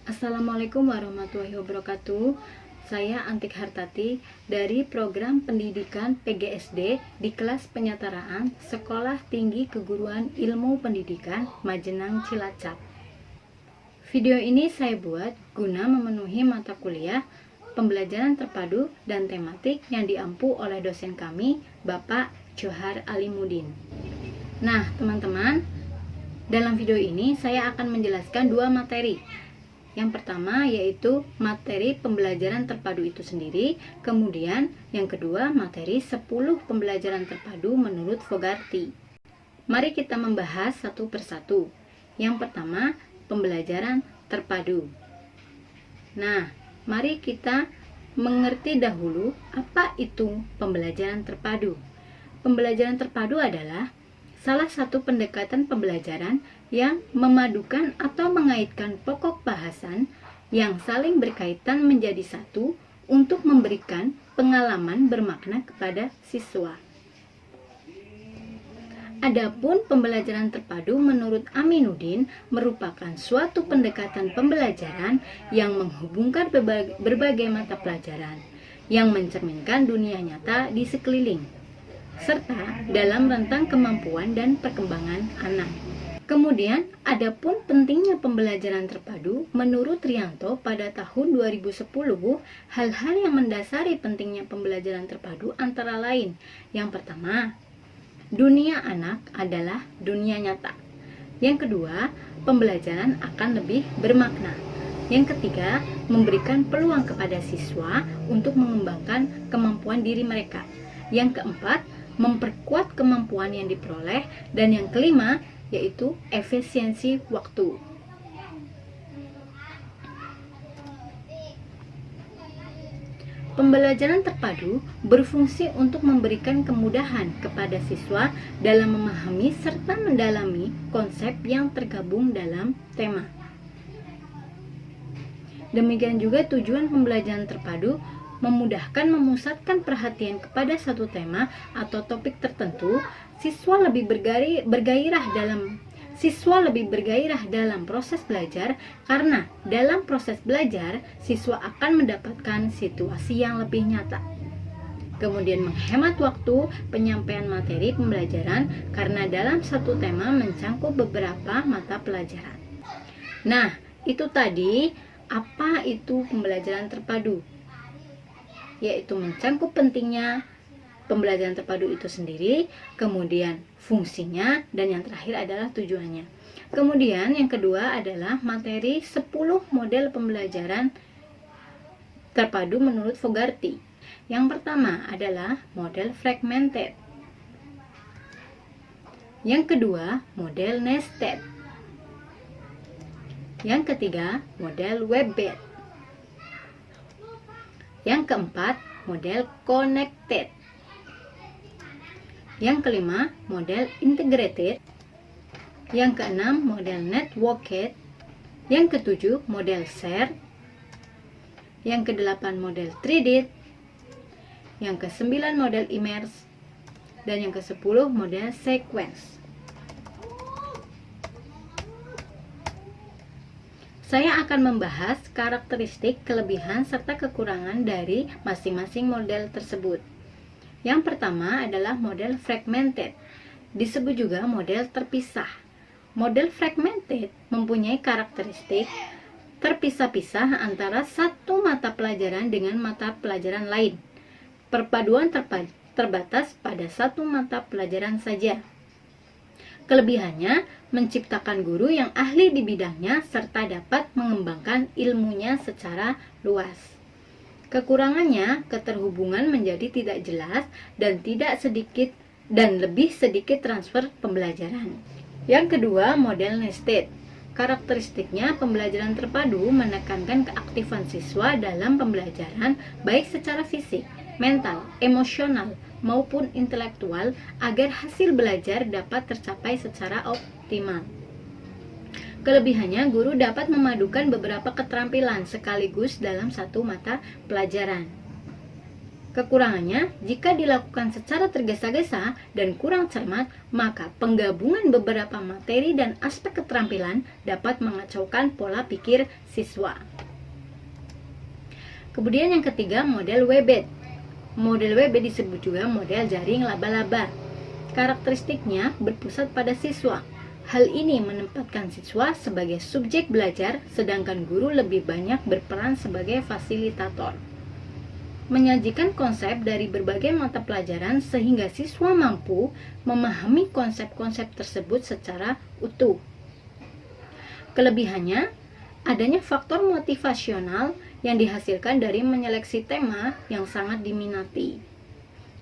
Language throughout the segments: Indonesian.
Assalamualaikum warahmatullahi wabarakatuh. Saya Antik Hartati dari program pendidikan PGSD di kelas penyetaraan Sekolah Tinggi Keguruan Ilmu Pendidikan Majenang Cilacap. Video ini saya buat guna memenuhi mata kuliah pembelajaran terpadu dan tematik yang diampu oleh dosen kami, Bapak Johar Alimudin. Nah, teman-teman, dalam video ini saya akan menjelaskan dua materi. Yang pertama yaitu materi pembelajaran terpadu itu sendiri, kemudian yang kedua materi 10 pembelajaran terpadu menurut Fogarty. Mari kita membahas satu persatu. Yang pertama, pembelajaran terpadu. Nah, mari kita mengerti dahulu apa itu pembelajaran terpadu. Pembelajaran terpadu adalah salah satu pendekatan pembelajaran yang memadukan atau mengaitkan pokok bahasan yang saling berkaitan menjadi satu untuk memberikan pengalaman bermakna kepada siswa. Adapun pembelajaran terpadu menurut Aminuddin merupakan suatu pendekatan pembelajaran yang menghubungkan berbagai mata pelajaran yang mencerminkan dunia nyata di sekeliling, serta dalam rentang kemampuan dan perkembangan anak. Kemudian, adapun pentingnya pembelajaran terpadu menurut Rianto pada tahun 2010, hal-hal yang mendasari pentingnya pembelajaran terpadu antara lain. Yang pertama, dunia anak adalah dunia nyata. Yang kedua, pembelajaran akan lebih bermakna. Yang ketiga, memberikan peluang kepada siswa untuk mengembangkan kemampuan diri mereka. Yang keempat, memperkuat kemampuan yang diperoleh, dan yang kelima yaitu efisiensi waktu. Pembelajaran terpadu berfungsi untuk memberikan kemudahan kepada siswa dalam memahami serta mendalami konsep yang tergabung dalam tema. Demikian juga tujuan pembelajaran terpadu memudahkan memusatkan perhatian kepada satu tema atau topik tertentu. Siswa lebih bergairah dalam proses belajar, karena dalam proses belajar siswa akan mendapatkan situasi yang lebih nyata. Kemudian menghemat waktu penyampaian materi pembelajaran, karena dalam satu tema mencangkup beberapa mata pelajaran. Nah, itu tadi apa itu pembelajaran terpadu, yaitu mencangkup pentingnya pembelajaran terpadu itu sendiri, kemudian fungsinya, dan yang terakhir adalah tujuannya. Kemudian yang kedua adalah materi 10 model pembelajaran terpadu menurut Fogarty. Yang pertama adalah model fragmented. Yang kedua, model nested. Yang ketiga, model web-based. Yang keempat, model connected. Yang kelima, model integrated. Yang keenam, model networked. Yang ketujuh, model shared. Yang kedelapan, model threaded. Yang kesembilan, model immerse. Dan yang kesepuluh, model sequence. Saya akan membahas karakteristik, kelebihan, serta kekurangan dari masing-masing model tersebut. Yang pertama adalah model fragmented, disebut juga model terpisah. Model fragmented mempunyai karakteristik terpisah-pisah antara satu mata pelajaran dengan mata pelajaran lain. Perpaduan terbatas pada satu mata pelajaran saja. Kelebihannya, menciptakan guru yang ahli di bidangnya serta dapat mengembangkan ilmunya secara luas. Kekurangannya, keterhubungan menjadi tidak jelas dan lebih sedikit transfer pembelajaran. Yang kedua, model nested. Karakteristiknya, pembelajaran terpadu menekankan keaktifan siswa dalam pembelajaran baik secara fisik, mental, emosional, maupun intelektual agar hasil belajar dapat tercapai secara optimal. Kelebihannya, guru dapat memadukan beberapa keterampilan sekaligus dalam satu mata pelajaran. Kekurangannya, jika dilakukan secara tergesa-gesa dan kurang cermat, maka penggabungan beberapa materi dan aspek keterampilan dapat mengacaukan pola pikir siswa. Kemudian yang ketiga, model WB. Model WB disebut juga model jaring laba-laba. Karakteristiknya berpusat pada siswa. Hal ini menempatkan siswa sebagai subjek belajar, sedangkan guru lebih banyak berperan sebagai fasilitator. Menyajikan konsep dari berbagai mata pelajaran sehingga siswa mampu memahami konsep-konsep tersebut secara utuh. Kelebihannya, adanya faktor motivasional yang dihasilkan dari menyeleksi tema yang sangat diminati.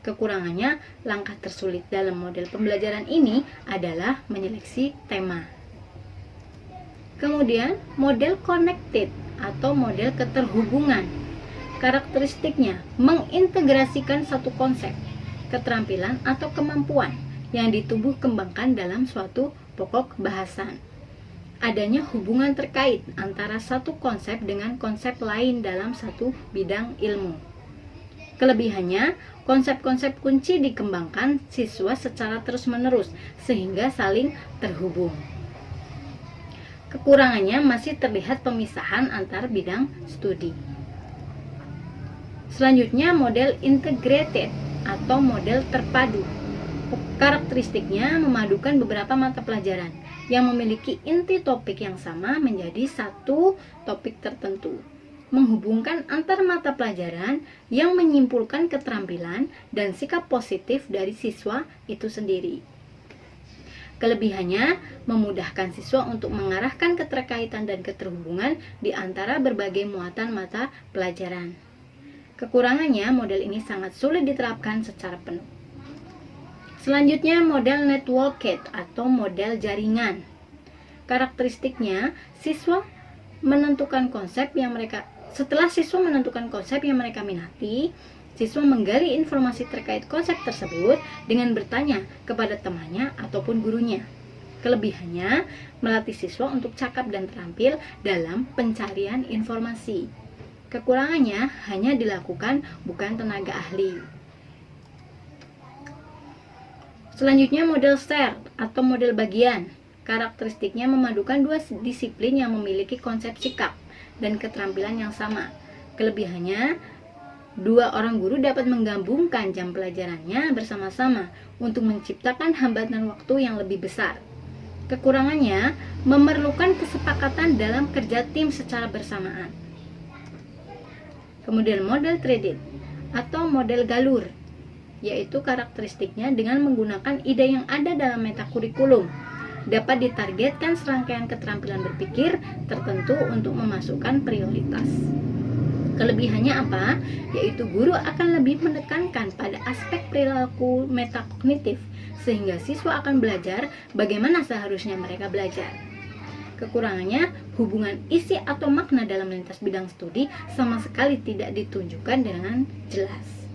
Kekurangannya, langkah tersulit dalam model pembelajaran ini adalah menyeleksi tema. Kemudian, model connected atau model keterhubungan. Karakteristiknya mengintegrasikan satu konsep, keterampilan atau kemampuan yang ditumbuh kembangkan dalam suatu pokok bahasan. Adanya hubungan terkait antara satu konsep dengan konsep lain dalam satu bidang ilmu. Kelebihannya, konsep-konsep kunci dikembangkan siswa secara terus-menerus sehingga saling terhubung. Kekurangannya masih terlihat pemisahan antar bidang studi. Selanjutnya, model integrated atau model terpadu. Karakteristiknya memadukan beberapa mata pelajaran yang memiliki inti topik yang sama menjadi satu topik tertentu, menghubungkan antar mata pelajaran yang menyimpulkan keterampilan dan sikap positif dari siswa itu sendiri. Kelebihannya memudahkan siswa untuk mengarahkan keterkaitan dan keterhubungan di antara berbagai muatan mata pelajaran. Kekurangannya, model ini sangat sulit diterapkan secara penuh. Selanjutnya, model networked atau model jaringan. Karakteristiknya, setelah siswa menentukan konsep yang mereka minati, siswa menggali informasi terkait konsep tersebut dengan bertanya kepada temannya ataupun gurunya. Kelebihannya, melatih siswa untuk cakap dan terampil dalam pencarian informasi. Kekurangannya hanya dilakukan bukan tenaga ahli. Selanjutnya, model share atau model bagian. Karakteristiknya memadukan dua disiplin yang memiliki konsep sikap dan keterampilan yang sama. Kelebihannya, dua orang guru dapat menggabungkan jam pelajarannya bersama-sama untuk menciptakan hambatan waktu yang lebih besar. Kekurangannya, memerlukan kesepakatan dalam kerja tim secara bersamaan. Kemudian model threaded atau model galur, yaitu karakteristiknya dengan menggunakan ide yang ada dalam metakurikulum dapat ditargetkan serangkaian keterampilan berpikir tertentu untuk memasukkan prioritas. Kelebihannya apa? Yaitu guru akan lebih menekankan pada aspek perilaku metakognitif sehingga siswa akan belajar bagaimana seharusnya mereka belajar. Kekurangannya, hubungan isi atau makna dalam lintas bidang studi sama sekali tidak ditunjukkan dengan jelas.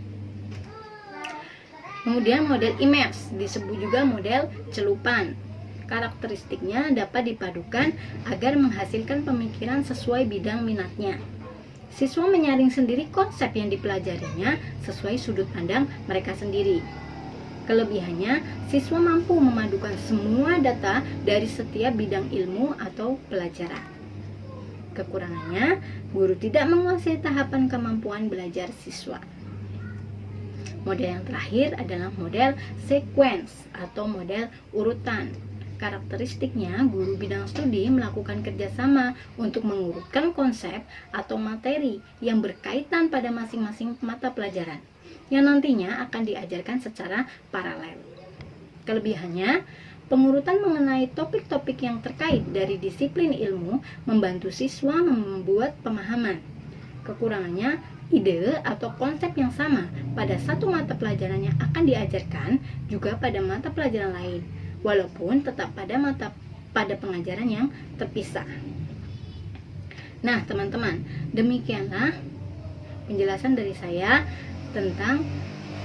Kemudian model immerse disebut juga model celupan. Karakteristiknya dapat dipadukan agar menghasilkan pemikiran sesuai bidang minatnya. Siswa menyaring sendiri konsep yang dipelajarinya sesuai sudut pandang mereka sendiri. Kelebihannya, siswa mampu memadukan semua data dari setiap bidang ilmu atau pelajaran. Kekurangannya, guru tidak menguasai tahapan kemampuan belajar siswa. Model yang terakhir adalah model sequence atau model urutan. Karakteristiknya, guru bidang studi melakukan kerjasama untuk mengurutkan konsep atau materi yang berkaitan pada masing-masing mata pelajaran yang nantinya akan diajarkan secara paralel. Kelebihannya, pengurutan mengenai topik-topik yang terkait dari disiplin ilmu membantu siswa membuat pemahaman. Kekurangannya, ide atau konsep yang sama pada satu mata pelajaran yang akan diajarkan juga pada mata pelajaran lain, walaupun tetap pada pengajaran yang terpisah. Nah, teman-teman, demikianlah penjelasan dari saya tentang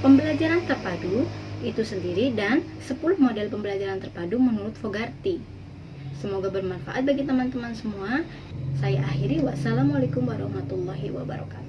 pembelajaran terpadu itu sendiri dan 10 model pembelajaran terpadu menurut Fogarty. Semoga bermanfaat bagi teman-teman semua. Saya akhiri, wassalamualaikum warahmatullahi wabarakatuh.